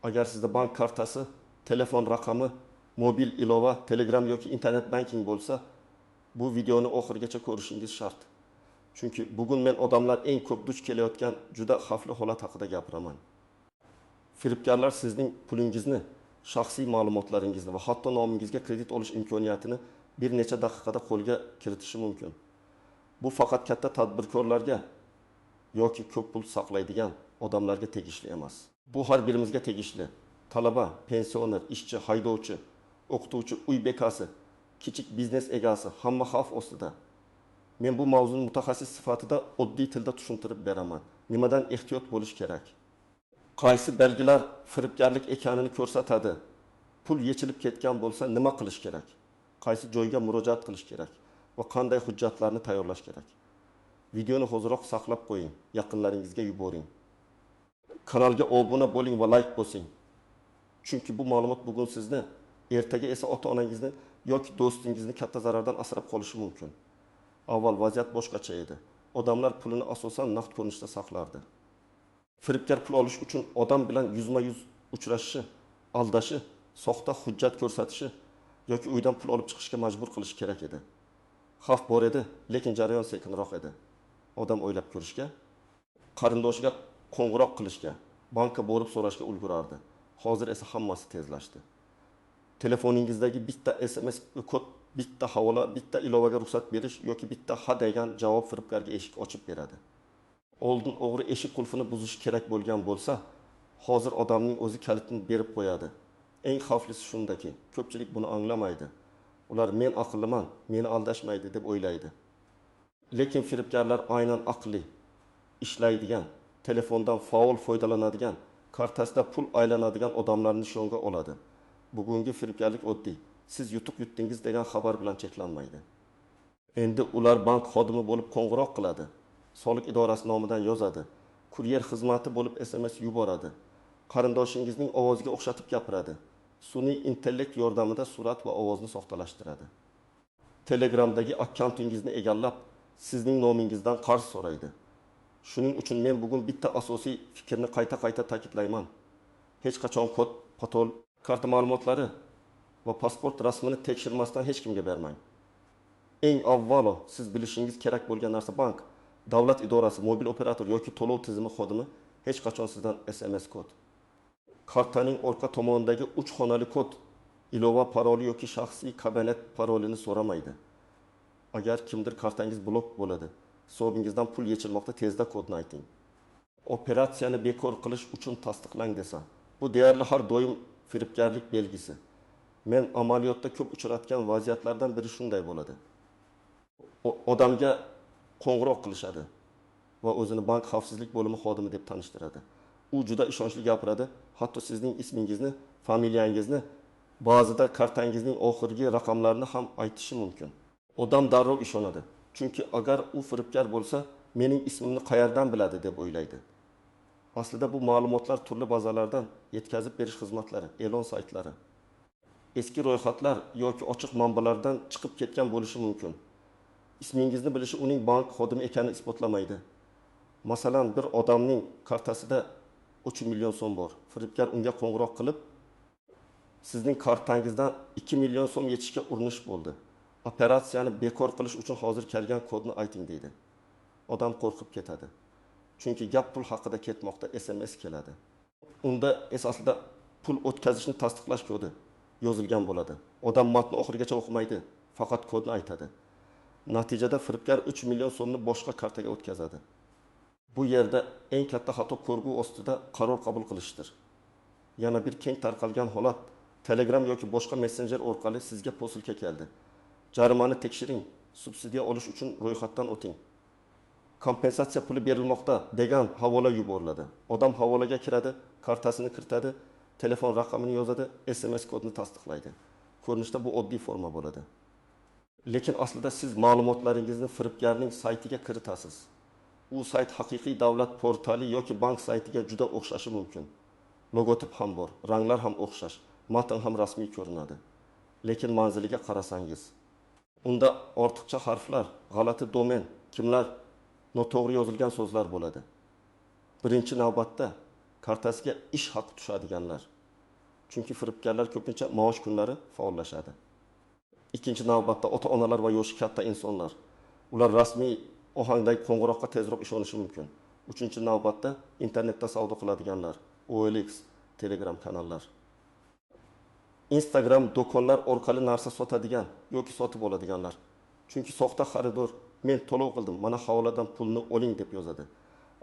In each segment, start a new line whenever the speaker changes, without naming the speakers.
Agar sizda bank kartasi, telefon raqami, mobil ilova, Telegram yoki internet banking bo'lsa, bu videoni oxirigacha ko'rishingiz shart. Chunki bugun men odamlar eng ko'p duch kelayotgan juda xavfli holat haqida gapiraman. Firibgarlar sizning pulingizni, shaxsiy ma'lumotlaringizni va hatto nomingizga kredit olish imkoniyatini bir necha daqiqada qo'lga kiritishi mumkin. Bu faqat katta tadbirkorlarga yoki ko'p pul saqlaydigan odamlarga tegishli emas. Bu har birimizga tegishli. Talaba, pensioner, ishchi, haydovchi, o'qituvchi, uy bekasi, kichik biznes egasi hamma xavf ostida. Men bu mavzuni mutaxassis sifatida oddiy tilda tushuntirib beraman. Nimadan ehtiyot bo'lish kerak? Qaysi belgilar firibgarlik ekanini ko'rsatadi? Pul yechilib ketgan bo'lsa nima qilish kerak? Qaysi joyga murojaat qilish kerak va qanday hujjatlarni tayyorlash kerak? Videoni hoziroq saqlab qo'ying, yaqinlaringizga yuboring. Kanalga obuna bo'ling va like bosing. Chunki bu ma'lumot bugun sizni, ertaga esa ota-onangizni yoki do'stingizni katta zarardan asrab qolishi mumkin. Avval vaziyat boshqacha edi. Odamlar pulini asosan naqd ko'rinishda saqlardi. Firibgar pul olish uchun odam bilan yuzma-yuz uchrashishi, aldashi, soxta hujjat ko'rsatishi yoki uydan pul olib chiqishga majbur qilish kerak edi. Xavf bor edi, lekin jarayon sekinroq edi. Odam o'ylab ko'rishga, qarindoshiga qo'ng'iroq qilishga, bankka borib so'rashga ulgurardi. Hozir esa hammasi tezlashdi. Telefoningizdagi bitta SMS kod, bitta havola, bitta ilovaga ruxsat berish yoki bitta ha degan javob firibgarga eshik ochib beradi. Oldin o'g'ri eshik qulfini buzish kerak bo'lgan bo'lsa, hozir odamning o'zi kalitini berib qo'yadi. Eng xavflisi shundaki, ko'pchilik buni anglamaydi. Ular men aqlliman, meni aldashmaydi deb o'ylaydi. Lekin firibgarlar aynan aqli, ishlaydigan, telefondan faol foydalanadigan, kartasida pul aylanadigan odamlarni nishonga oladi. Bugungi firibgarlik oddiy. Siz yutuq yutdingiz degan xabar bilan cheklanmaydi. Endi ular bank xodimi bo'lib qo'ng'iroq qiladi. Soliq idorasi nomidan yozadi. Kuryer xizmati bo'lib SMS yuboradi. Qarindoshingizning ovoziga o'xshatib gapiradi. Sun'iy intellekt yordamida surat va ovozni soxtalashtiradi. Telegramdagi akkauntingizni egallab, sizning nomingizdan qarz so'raydi. Shuning uchun men bugun bitta asosiy fikrni qayta ta'kidlayman. Hech qachon kod, parol, karta ma'lumotlari va pasport rasmini tekshirmasdan hech kimga bermang. Eng avvalo siz bilishingiz kerak bo'lgan narsa bank, davlat idorasi, mobil operator yoki to'lov tizimi xodimi hech qachon sizdan SMS kod, kartaning orqa tomonidagi 3 xonali kod, ilova paroli yoki shaxsiy kabinet parolini so'ramaydi. Agar kimdir kartangiz blok bo'ladi, hisobingizdan pul yechilmoqda, tezda kodni ayting. Operatsiyani bekor qilish uchun tasdiqlang desa, bu deyarli har doim firibgarlik belgisi. Men amaliyotda ko'p uchratgan vaziyatlardan biri shunday bo'ladi. Odamga qo'ng'iroq qilishadi va o'zini bank xavfsizlik bo'limi xodimi deb tanishtiradi. U juda ishonchli gapiradi, hatto sizning ismingizni, familiyangizni, ba'zida kartangizning oxirgi raqamlarini ham aytishi mumkin. Odam darrov ishonadi. Chunki agar u firibgar bo'lsa, mening ismimni qayerdan biladi deb o'ylaydi. Aslida bu ma'lumotlar turli bazalardan yetkazib berish xizmatlari, e'lon saytlari, eski ro'yxatlar yoki ochiq manbalardan chiqib ketgan bo'lishi mumkin. Ismingizni bilishi uning bank xodimi ekanini isbotlamaydi. Masalan, bir odamning kartasida 3 million so'm bor. Firibgar unga qo'ng'iroq qilib, sizning kartangizdan 2 million so'm yechishga urinish bo'ldi. Operatsiyani bekor qilish uchun hozir kelgan kodni ayting deydi. Odam qo'rqib ketadi. Chunki gap pul haqida ketmoqda, SMS keladi. Unda aslida pul o'tkazishni tasdiqlash kodi yozilgan bo'ladi. Odam matni oxirigacha o'qimaydi, faqat kodni aytadi. Natijada firibgar 3 million so'mni boshqa kartaga o'tkazadi. Bu yerda eng katta xato ko'rgu ostida qaror qabul qilishdir. Yana bir keng tarqalgan holat Telegram yoki boshqa messenjer orqali sizga posilka keldi. Jarimani tekshiring, subsidiya olish uchun ro'yxatdan o'ting. Kompensatsiya puli berilmoqda degan havola yuboriladi. Odam havolaga kiradi, kartasini kiritadi, telefon raqamini yozadi, SMS kodni tasdiqlaydi. Ko'rinishda bu oddiy forma bo'ladi. Lekin aslida siz ma'lumotlaringizni firibgarning saytiga kiritasiz. U sayt haqiqiy davlat portali yoki bank saytiga juda o'xshashi mumkin. Logotip ham bor, ranglar ham o'xshash, matn ham rasmiy ko'rinadi. Lekin manziliga qarasangiz, unda ortiqcha harflar, g'alati domen, kimlar noto'g'ri yozilgan so'zlar bo'ladi. Birinchi navbatda kartasiga ish haqi tushadiganlar. Chunki firibgarlar ko'pincha maosh kunlari faollashadi. Ikkinchi navbatda ota-onalar va yoshi katta insonlar. Ular rasmiy ohangdagi qo'ng'iroqqa tezroq ishonishi mumkin. Uchinchi navbatda internetda savdo qiladiganlar, OLX, Telegram kanallar. Instagram do'konlar orqali narsa sotadigan yoki sotib oladiganlar. Chunki soxta xaridor men to'lov qildim, mana havoladan pulni oling deb yozadi.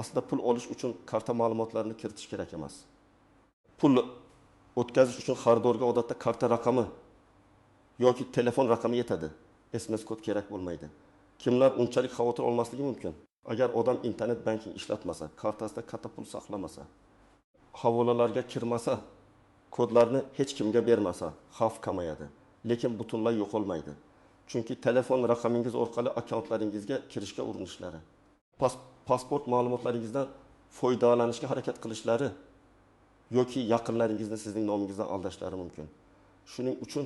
Aslida pul olish uchun karta ma'lumotlarini kiritish kerak emas. Pul o'tkazish uchun xaridorga odatda karta raqami yoki telefon raqami yetadi. SMS kod kerak bo'lmaydi. Kimlar unchalik xavotir olmasligi mumkin? Agar odam internet banking ishlatmasa, kartasida katta pul saqlamasa, havolalarga kirmasa, kodlarni hech kimga bermasa, xavf kamayadi. Lekin butunlay yo'qolmaydi. Chunki telefon raqamingiz orqali akkauntlaringizga kirishga urinishlari, pasport ma'lumotlaringizdan foydalanishga harakat qilishlari yoki yaqinlaringizni sizning nomingizdan aldashlari mumkin. Shuning uchun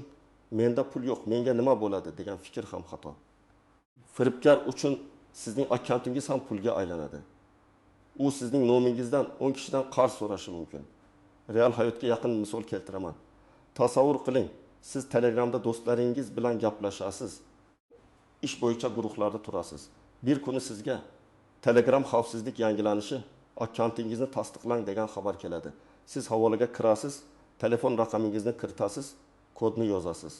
menda pul yo'q, menga nima bo'ladi degan fikr ham xato. Firibgar uchun sizning akkauntingiz ham pulga aylanadi. U sizning nomingizdan 10 kishidan qarz so'rashi mumkin. Real hayotga yaqin misol keltiraman. Tasavvur qiling, siz Telegramda do'stlaringiz bilan gaplashasiz. Ish bo'yicha guruhlarda turasiz. Bir kuni sizga Telegram xavfsizlik yangilanishi, akkauntingizni tasdiqlang degan xabar keladi. Siz havolaga kirasiz, telefon raqamingizni kiritasiz, kodni yozasiz.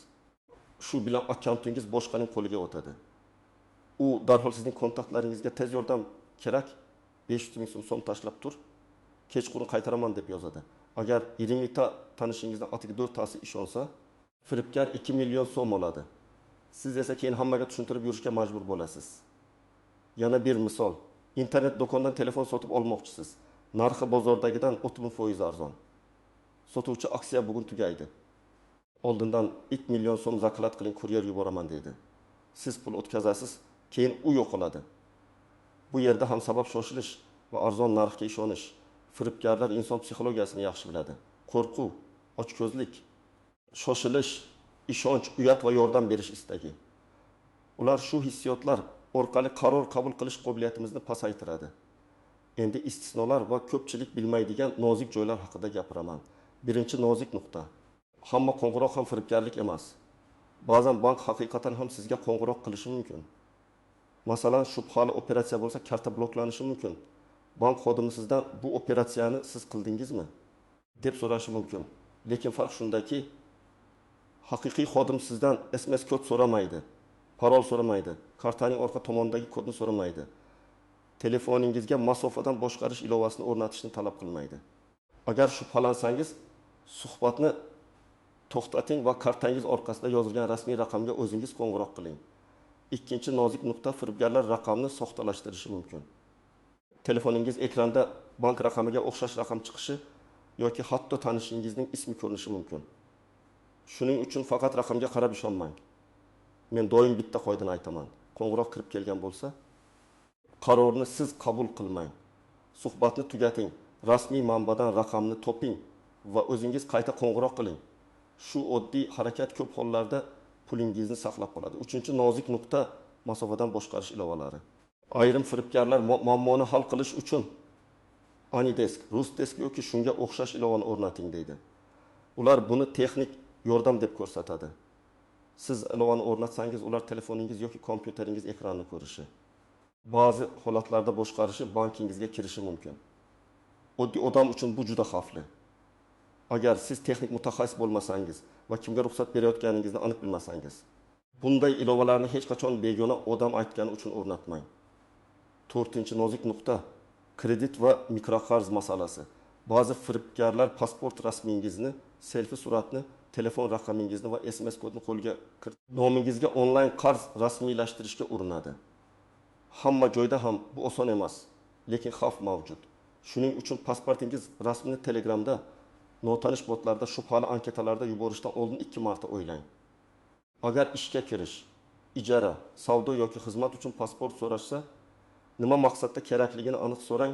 Shu bilan akkauntingiz boshqaning qo'liga o'tadi. U darhol sizning kontaktlaringizga tez yordam kerak, 500 ming so'm tashlab tur, kechqurun qaytaraman deb yozadi. Agar 20 ta tanishingizdan atiga 4 tasi ishonsa, firibgar 2 million so'm oladi. Siz esa keyin hammaga tushuntirib yurishga majbur bo'lasiz. Yana bir misol, internet do'kondan telefon sotib olmoqchisiz. Narxi bozordagidan 30% arzon. Sotuvchi aksiya bugun tugaydi. Oldindan 2 million so'm zakolat qiling, kuryer yuboraman deydi. Siz pul o'tkazasiz, keyin u yo'qoladi. Bu yerda ham sabab shoshilish va arzon narxga ishonish. Firibgarlar inson psixologiyasini yaxshi biladi. Qo'rquv, ochko'zlik, shoshilish, ishonch, uyat va yordam berish istagi. Ular shu hissiyotlar orqali qaror qabul qilish qobiliyatimizni pasaytiradi. Endi istisnolar va ko'pchilik bilmaydigan nozik joylar haqida gapiraman. Birinchi nozik nuqta. Hamma qo'ng'iroq ham firibgarlik emas. Ba'zan bank haqiqatan ham sizga qo'ng'iroq qilishi mumkin. Masalan, shubhali operatsiya bo'lsa, karta bloklanishi mumkin. Bank xodimi sizdan bu operatsiyani siz qildingizmi deb so'rashi mumkin. Lekin farq shundaki, haqiqiy xodim sizdan SMS kod so'ramaydi, parol so'ramaydi, kartaning orqa tomonidagi kodni so'ramaydi. Telefoningizga masofadan boshqarish ilovasini o'rnatishni talab qilmaydi. Agar shubhalansangiz, suhbatni to'xtating va kartangiz orqasida yozilgan rasmiy raqamga o'zingiz qo'ng'iroq qiling. Ikkinchi nozik nuqta, firibgarlar raqamni soxtalashtirishi mumkin. Telefoningiz ekranda bank raqamiga o'xshash raqam chiqishi yoki hatto tanishingizning ismi ko'rinishi mumkin. Shuning uchun faqat raqamga qarab ishonmang. Men doim bitta qoidani aytaman. Qo'ng'iroq kirib kelgan bo'lsa, qarorni siz qabul qilmang. Suhbatni tugating, rasmiy manbadan raqamni toping va o'zingiz qayta qo'ng'iroq qiling. Shu oddiy harakat ko'p hollarda pulingizni saqlab qoladi. Uchinchi nozik nuqta, masofadan boshqarish ilovalari. Ayrim firibgarlar muammoni hal qilish uchun Anydesk, Rusdesk yoki shunga o'xshash ilovani o'rnating deydi. Ular buni texnik yordam deb ko'rsatadi. Siz ilovani o'rnatsangiz, ular telefoningiz yoki kompyuteringiz ekranini ko'rishi, ba'zi holatlarda boshqarishi, bankingizga kirishi mumkin. Oddiy odam uchun bu juda xavfli. Agar siz texnik mutaxassis bo'lmasangiz va kimga ruxsat berayotganingizni aniq bilmasangiz, bunday ilovalarni hech qachon begona odam aytgani uchun o'rnatmang. 4-chi nozik nuqta, kredit va mikroqarz masalasi. Ba'zi firibgarlar pasport rasmingizni, selfi suratni, telefon raqamingizni va SMS kodni qo'lga kiritib, nomingizga onlayn qarz rasmiylashtirishga urinadi. Hamma joyda ham bu oson emas, lekin xavf mavjud. Shuning uchun pasportingiz rasmini Telegramda, notanish botlarda, shubhali anketalarda yuborishdan oldin 2 marta o'ylang. Agar ishga kirish, ijara, savdo yoki xizmat uchun pasport so'rashsa, nima maqsadda kerakligini aniq so'rang.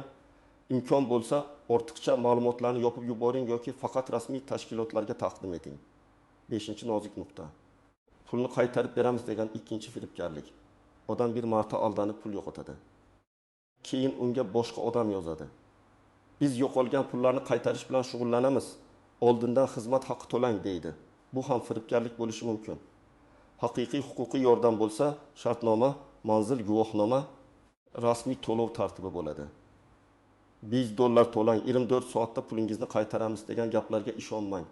Imkon bo'lsa, ortiqcha ma'lumotlarni yopib yuboring yoki faqat rasmiy tashkilotlarga taqdim eting. 5-nozik nuqta. Pulni qaytarib beramiz degan ikkinchi firibgarlik. Odam bir marta aldanib pul yo'qotadi. Keyin unga boshqa odam yozadi. Biz yo'qolgan pullarni qaytarish bilan shug'ullanamiz. Oldindan xizmat haqqi to'lang deydi. Bu ham firibgarlik bo'lishi mumkin. Haqiqiy huquqiy yordam bo'lsa, shartnoma, manzil guvohnoma, rasmiy to'lov tartibi bo'ladi. $100 to'lang, 24 soatda pulingizni qaytaramiz degan gaplarga ishonmang.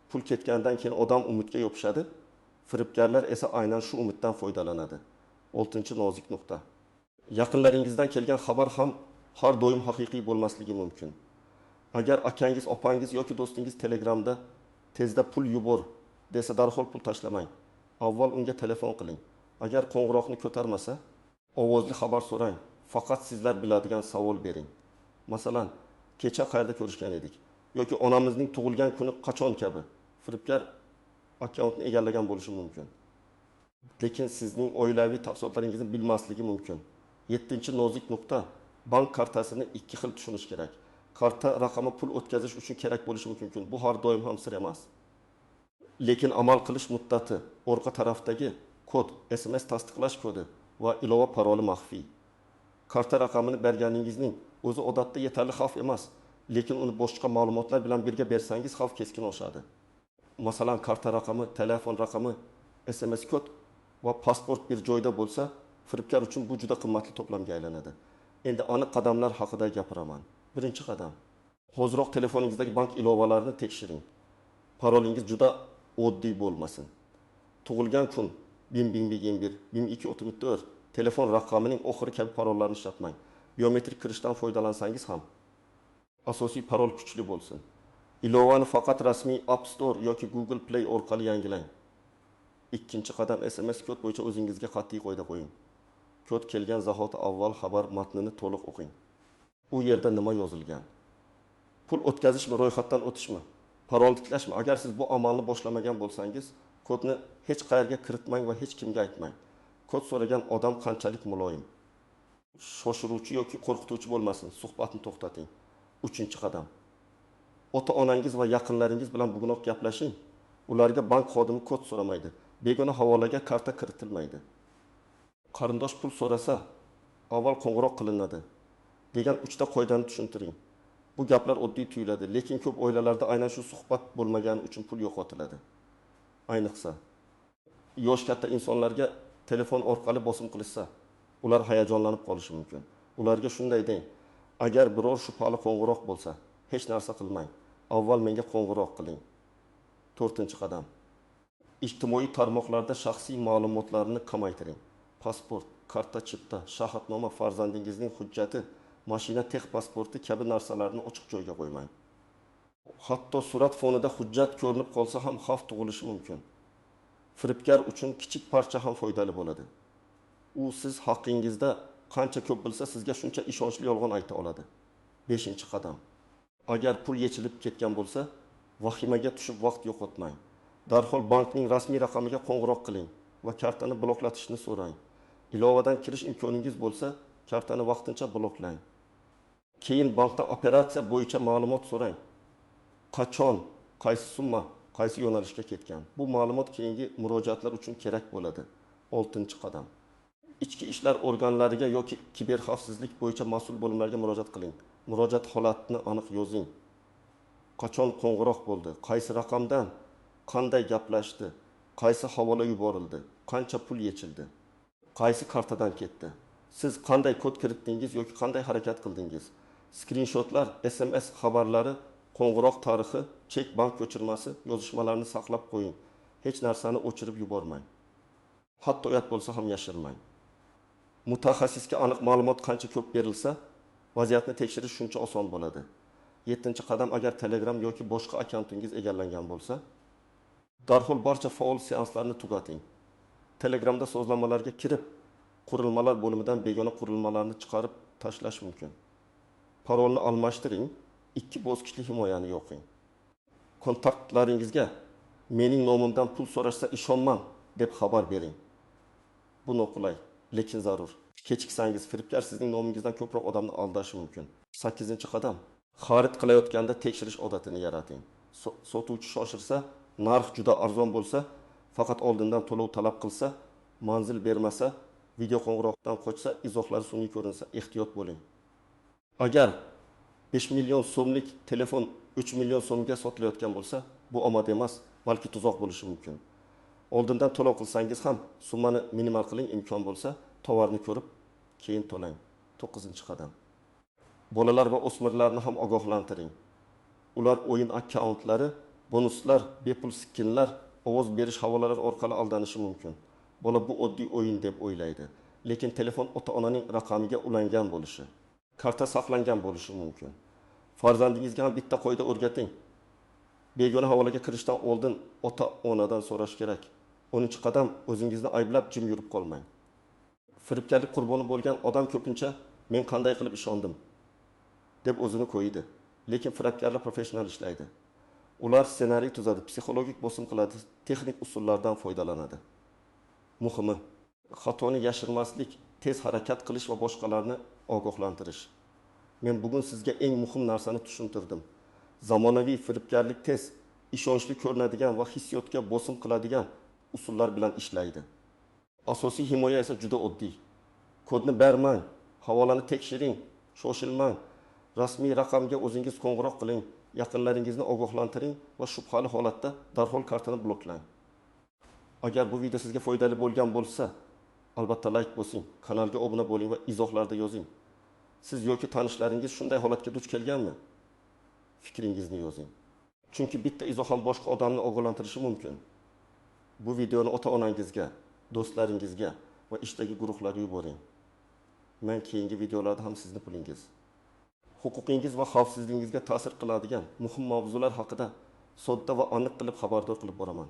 Pul ketgandan keyin odam umidga yopishadi, firibgarlar esa aynan shu umiddan foydalanadi. 6-nozik nuqta. Yaqinlaringizdan kelgan xabar ham har doim haqiqiy bo'lmasligi mumkin. Agar akangiz, opangiz yoki do'stingiz Telegramda tezda pul yubor desa, darhol pul tashlamang. Avval unga telefon qiling. Agar qo'ng'iroqni ko'tarmasa, ovozli xabar so'rang. Faqat sizlar biladigan savol bering. Masalan, kecha qayerda ko'rishgan edik yoki onamizning tug'ilgan kuni qachon kabi. Firibgar akkauntni egallagan bo'lishi mumkin. Lekin sizning oilaviy tafsilotlaringizni bilmasligi mumkin. 7-nozik nuqta. Bank kartasini ikki xil tushunish kerak. Karta raqami pul o'tkazish uchun kerak bo'lishi mumkin. Bu har doim ham sir emas. Lekin amal qilish muddati, orqa tarafdagi kod, SMS tasdiqlash kodi va ilova paroli maxfiy. Karta raqamini berganingizning o'zi odatda yetarli xavf emas, lekin uni boshqa ma'lumotlar bilan birga bersangiz xavf keskin oshadi. Masalan, karta raqami, telefon raqami, SMS kod va pasport bir joyda bo'lsa, firibgar uchun bu juda qimmatli to'plamga aylanadi. Endi aniq qadamlar haqida gapiraman. Birinchi qadam. Hoziroq telefoningizdagi bank ilovalarini tekshiring. Parolingiz juda oddiy bo'lmasin. Tug'ilgan kun 1021, 1234, telefon raqamining oxiri kabi parollarni ishlatmang. Biometrik kirishdan foydalansangiz ham asosiy parol kuchli bo'lsin. Ilovani faqat rasmiy App Store yoki Google Play orqali yangilang. Ikkinchi qadam, SMS kod bo'yicha o'zingizga qat'iy qoida qo'ying. Kod kelgan zahoti avval xabar matnini to'liq o'qing. U yerda nima yozilgan? Pul o'tkazishmi, ro'yxatdan o'tishmi? Parol tiklashmi? Agar siz bu amalni boshlamagan bo'lsangiz, kodni hech qayerga kiritmang va hech kimga aytmang. Kod so'ragan odam qanchalik muloyim, shoshiruvchi yoki qo'rqituvchi bo'lmasin, suhbatni to'xtating. 3-qadam. Ota-onangiz va yaqinlaringiz bilan bugunoq gaplashing. Ularga bank xodimi kod so'ramaydi. Begona havolaga karta kiritilmaydi. Qarindosh pul so'rasa, avval qo'ng'iroq qilinadi degan 3ta qoidani tushuntiring. Bu gaplar oddiy tuyuladi, lekin ko'p oilalarda aynan shu suhbat bo'lmagani uchun pul yo'qotiladi. Ayniqsa yosh katta insonlarga telefon orqali bosim qilishsa, ular hayajonlanib qolishi mumkin. Ularga shunday deng: agar biror shubhali qo'ng'iroq bo'lsa, hech narsa qilmang. Avval menga qo'ng'iroq qiling. 4-qadam. Ijtimoiy tarmoqlarda shaxsiy ma'lumotlarni kamaytiring. Pasport, karta chipta, shahatnoma, farzandingizning hujjati, mashina tex pasporti kabi narsalarni ochiq joyga qo'ymang. Hatto surat fonida hujjat ko'rinib qolsa ham xavf tug'ilishi mumkin. Firibgar uchun kichik parcha ham foydali bo'ladi. U siz haqingizda qancha ko'p bilsa, sizga shuncha ishonchli yolg'on ayta oladi. 5-qadam. Agar pul yechilib ketgan bo'lsa, vahimaga tushib vaqt yo'qotmang. Darhol bankning rasmiy raqamiga qo'ng'iroq qiling va kartani bloklatishni so'rang. Ilovadan kirish imkoningiz bo'lsa, kartani vaqtincha bloklang. Keyin bankdan operatsiya bo'yicha ma'lumot so'rang. Qachon, qaysi summa, qaysi yo'nalishga ketgan. Bu ma'lumot keyingi murojaatlar uchun kerak bo'ladi. 6-qadam. Ichki ishlar organlariga yoki kiberxavfsizlik bo'yicha mas'ul bo'limlarga murojaat qiling. Murojaat holatini aniq yozing. Qachon qo'ng'iroq bo'ldi, qaysi raqamdan, qanday gaplashdi, qaysi havola yuborildi, qancha pul yechildi, qaysi kartadan ketdi, siz qanday kod kiritdingiz yoki qanday harakat qildingiz. Skrinshotlar, SMS xabarlari, qo'ng'iroq tarixi, chek bank ko'chirmasi, yozishmalarni saqlab qo'ying. Hech narsani o'chirib yubormang. Hatto uyat bo'lsa ham yashirmang. Mutaxassisga aniq ma'lumot qancha ko'p berilsa, vaziyatni tekshirish shuncha oson bo'ladi. 7-qadam, agar Telegram yoki boshqa akkauntingiz egallangan bo'lsa, darhol barcha faol seanslarni tugating. Telegramda sozlamalarga kirib, qurilmalar bo'limidan begona qurilmalarni chiqarib tashlash mumkin. Parolni almashtiring, 2 bosqichli himoyani yoqing. Kontaktlaringizga mening nomimdan pul so'rashsa ishonmang deb xabar bering. Bu noqulay, lekin zarur. Kechiksangiz firibgar sizning nomingizdan ko'proq odamni aldashi mumkin. 8-qadam. Xarid qilayotganda tekshirish odatini yarating. Sotuvchi shoshirsa, narx juda arzon bo'lsa, faqat oldindan to'lov talab qilsa, manzil bermasa, video qo'ng'iroqdan qochsa, izohlari sun'iy ko'rinsa, ehtiyot bo'ling. Agar 5 million so'mlik telefon 3 million so'mga sotilayotgan bo'lsa, bu omad emas, balki tuzoq bo'lishi mumkin. Oldindan to'lov qilsangiz ham summani minimal qiling, imkon bo'lsa, tovarni ko'rib, keyin to'lang. 9-qadam. Bolalar va o'smirlarni ham ogohlantiring. Ular o'yin akkauntlari, bonuslar, bepul skinlar, ovoz berish havolalari orqali aldanishi mumkin. Bola bu oddiy o'yin deb o'ylaydi, lekin telefon ota-onaning raqamiga ulangan bo'lishi, karta saqlangan bo'lishi mumkin. Farzandingizga ham bitta qoida o'rgating. Begona havolaga kirishdan oldin ota-onadan so'rash kerak. 10-qadam, o'zingizni ayblab jim yurib qolmang. Firibgarlik qurboni bo'lgan odam ko'pincha men qanday qilib ishondim deb o'zini qo'ydi. Lekin firibgarlar professional ishlaydi. Ular ssenariy tuzadi, psixologik bosim qiladi, texnik usullardan foydalanadi. Muhimi, xatoni yashirmaslik, tez harakat qilish va boshqalarni ogohlantirish. Men bugun sizga eng muhim narsani tushuntirdim. Zamonaviy firibgarlik tez, ishonchli ko'rinadigan va hissiyotga bosim qiladigan usullar bilan ishlaydi. Asosiy himoya esa juda oddiy. Kodni bermang, havolani tekshiring, shoshilmang. Rasmiy raqamga o'zingiz qo'ng'iroq qiling, yaqinlaringizni ogohlantiring va shubhali holatda darhol kartani bloklang. Agar bu video sizga foydali bo'lgan bo'lsa, albatta like bosing, kanalga obuna bo'ling va izohlarda yozing. Siz yoki tanishlaringiz shunday holatga duch kelganmi? Fikringizni yozing. Chunki bitta izoh ham boshqa odamni ogohlantirishi mumkin. Bu videoni ota-onangizga, do'stlaringizga va ishdagi guruhlarga yuboring. Men keyingi videolarda ham sizni pulingiz, huquqingiz va xavfsizligingizga ta'sir qiladigan muhim mavzular haqida sodda va aniq qilib xabardor qilib boraman.